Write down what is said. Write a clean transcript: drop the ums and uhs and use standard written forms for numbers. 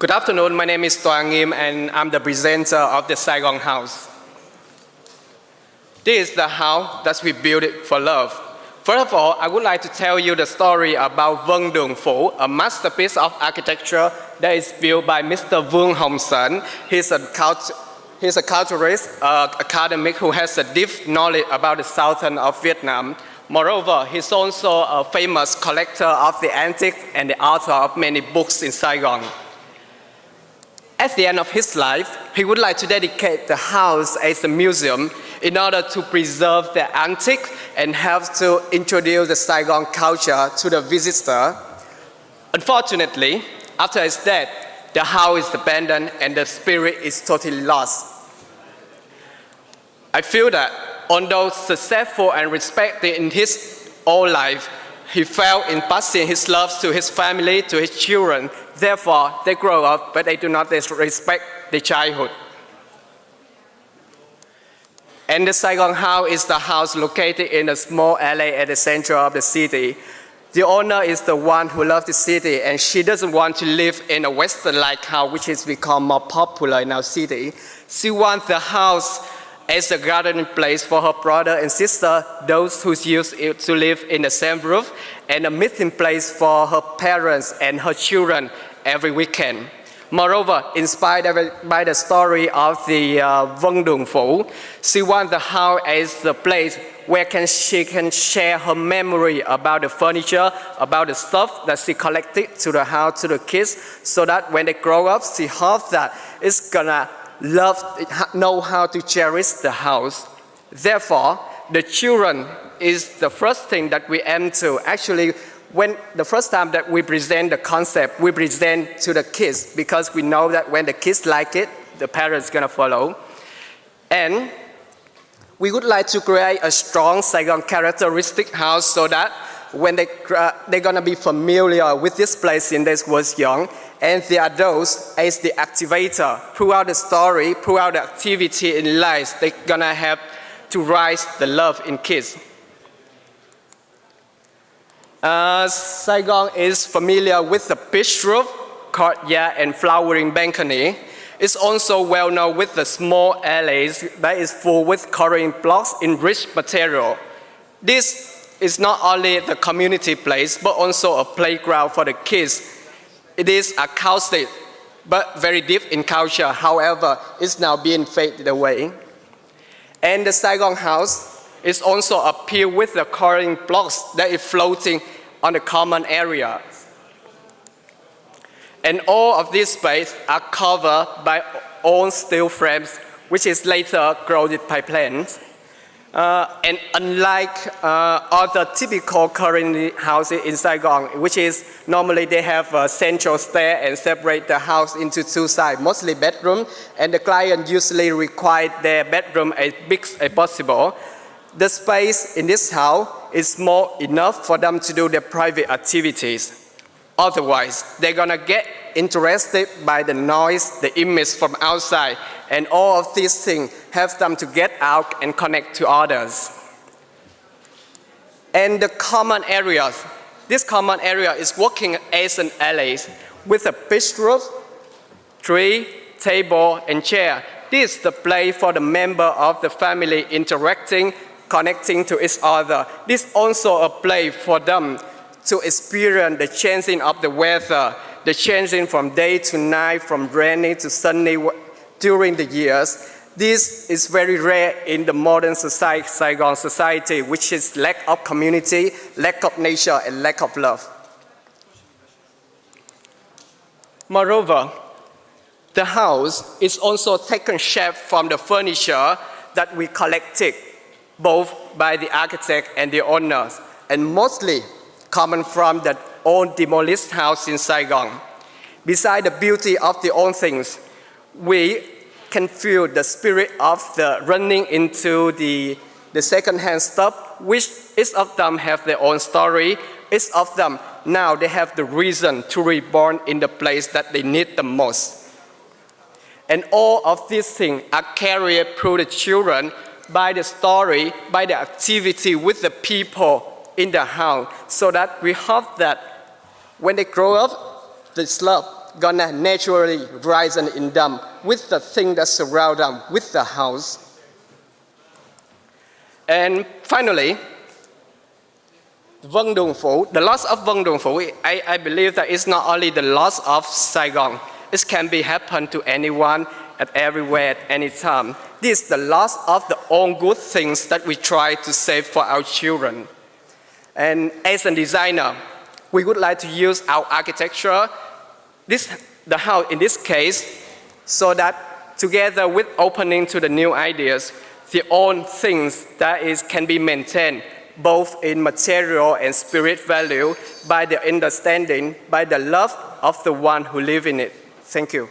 Good afternoon, my name is Toan Nghiem and I'm the presenter of the Saigon house. This is the house that we built it for love. First of all, I would like to tell you the story about Vân Đường Phủ, a masterpiece of architecture that is built by Mr. Vương Hồng Sơn. He's a culturist, academic who has a deep knowledge about the southern of Vietnam. Moreover, he's also a famous collector of the antiques and the author of many books in Saigon. At the end of his life, he would like to dedicate the house as a museum in order to preserve the antique and help to introduce the Saigon culture to the visitor. Unfortunately, after his death, the house is abandoned and the spirit is totally lost. I feel that although successful and respected in his whole life, he failed in passing his love to his family, to his children. Therefore, they grow up, but they do not respect their childhood. And the Saigon house is the house located in a small alley at the center of the city. The owner is the one who loves the city, and she doesn't want to live in a Western-like house, which has become more popular in our city. She wants the house as a gathering place for her brother and sister, those who used to live in the same roof, and a meeting place for her parents and her children every weekend. Moreover, inspired by the story of the Vân Đường Phủ, she wants the house as the place where she can share her memory about the furniture, about the stuff that she collected to the house, to the kids, so that when they grow up, she hopes that it's gonna know how to cherish the house. Therefore, the children is the first thing that we aim to. Actually, when the first time that we present the concept, we present to the kids because we know that when the kids like it, the parents gonna follow. And we would like to create a strong Saigon characteristic house so that when they're gonna be familiar with this place in this was young, and the adults as the activator throughout the story, throughout the activity in life, they're gonna have to rise the love in kids. Saigon is familiar with the pitched roof, courtyard, and flowering balcony. It's also well known with the small alleys that is full with coloring blocks in rich material. This is not only the community place, but also a playground for the kids. It is acoustic, but very deep in culture. However, it's now being faded away. And the Saigon house is also appeared with the coloring blocks that is floating on the common area. And all of these spaces are covered by old steel frames, which is later grown by plants. And unlike other typical current houses in Saigon, which is normally they have a central stair and separate the house into two sides, mostly bedroom, and the client usually require their bedroom as big as possible. The space in this house is small enough for them to do their private activities. Otherwise, they're gonna get interested by the noise, the image from outside, and all of these things help them to get out and connect to others. And the common areas, this common area is working as an alley with a pitched roof, tree, table, and chair. This is the place for the member of the family interacting, connecting to each other. This is also a place for them to experience the changing of the weather, the changing from day to night, from rainy to sunny during the years. This is very rare in the modern society, Saigon society, which is lack of community, lack of nature, and lack of love. Moreover, the house is also taken shape from the furniture that we collected, both by the architect and the owners, and mostly coming from the old demolished house in Saigon. Besides the beauty of the old things, we can feel the spirit of the running into the second-hand stuff, which each of them have their own story. Each of them, now they have the reason to reborn in the place that they need the most. And all of these things are carried through the children by the story, by the activity with the people in the house, so that we hope that when they grow up, this love gonna naturally rise in them with the thing that surround them, with the house. And finally, Vân Đồn Phủ, the loss of Vân Đồn Phủ, I believe that it's not only the loss of Saigon. It can be happen to anyone, at everywhere, at any time. This is the loss of the own good things that we try to save for our children. And as a designer, we would like to use our architecture, the house in this case, so that together with opening to the new ideas, the old things that can be maintained both in material and spirit value by the understanding, by the love of the one who live in it. Thank you.